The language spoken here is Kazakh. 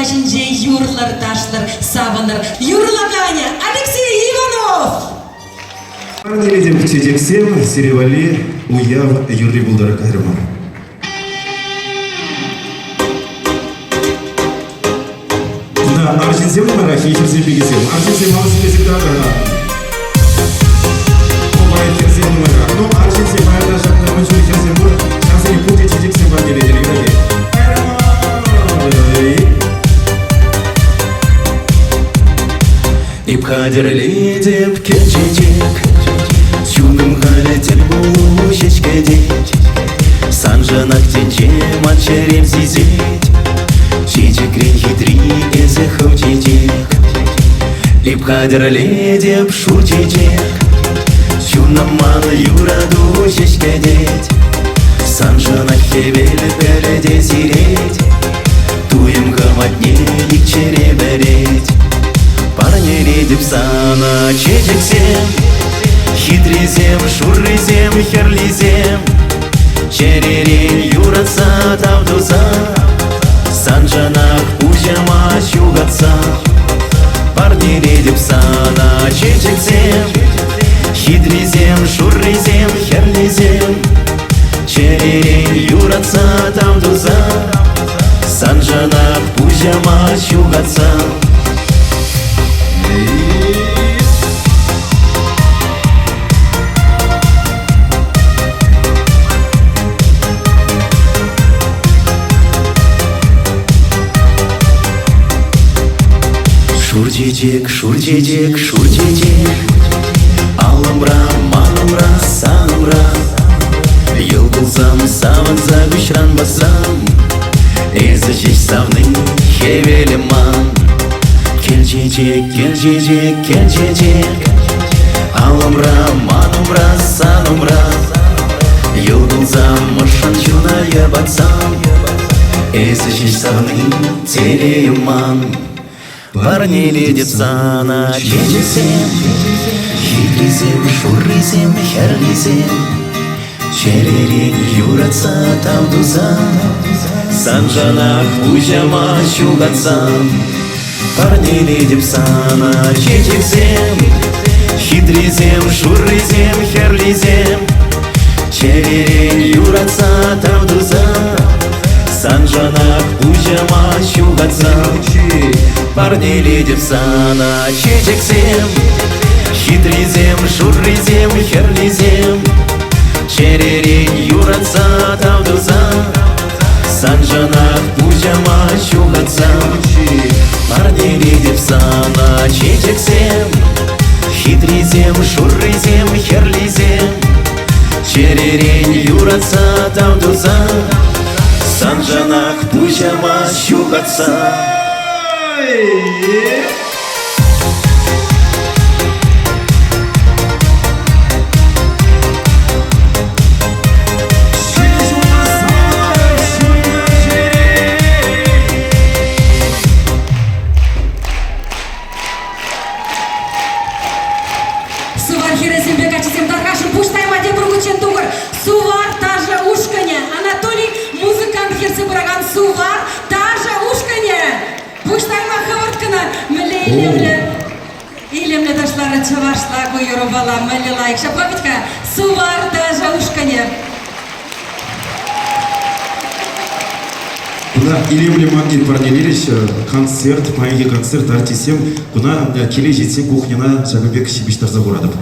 başınca yurlar taşlar savunur. Юрлаканя Алексей Иванов. Парнеледем чечексем, сиревали, уяв, юрли булдара кайрма. Да, аржинсем марахи, ичерсем бегесем. Аржинсем малосипесем дагара. Кубай херсем марах. Но аржинсем майда шапна мачури херсем бур. Шансени пути чечексем парнеледем играги. İpkadırlıydıp keçecek Çulgum haletel bu şeşkedek Sanjanak tençem açarem zizet Çecekren hidri ezехов çecek İpkadırlıydıp şurçecek Çunamman yuraду şeşkedek Sanjanak heveli belede ziret Туем гаматне икчере берет Парнеледіп сана чечексем Хитрезем, шуррезем, херлезем Черерен юратса тавдуза Санжанақ пужама чугатса Парнеледіп сана чечексем Хитрезем, шуррезем, херлезем Черерен юратса тавдуза Санжанақ пужама чугатса Шурдедек, шурдедек, шурдедек Алымра, малымра, санымра Ел булсам, савын загүшран басам Эзі жеш савның хевелеман Келжедек, келжедек, келжедек Алымра, малымра, санымра Ел булсам, мышын чунaya батсам Эзі жеш савның телейман Парнеледіп сана чечексем Хитрезем, шуррезем, херлезем Черерен юратса тавдуза Санжанақ пужама чугатсам Парнеледіп сана чечексем Хитрезем, шуррезем, херлезем Черерен юратса тавдуза Санжанақ пужама чугатсам Парнеледіп сана чечексем Хитрезем, шуррезем, херлезем Черерен юратса тавдуза Санжанақ пужама чугатсам Парнеледіп сана чечексем Хитрезем, шуррезем, херлезем Черерен юратса тавдуза Санжанақ пужама чугатсам Сувар хиресембек ачисем таркашым пуштайма деп ургучен тугыр. Сувар таже ушканя. Анатолий музыкант херсе бураган сувар таже ушканя. Пуштайма хаварткана меле илемле ташлары чавашла куйровала меле лайк. Шапкавитка сувар таже ушканя. Куна илемле мангин парнелериш концерт, майги концерт артисем. Куна келе жетсе кухняна Жагыбек Шибиштарза бурадып.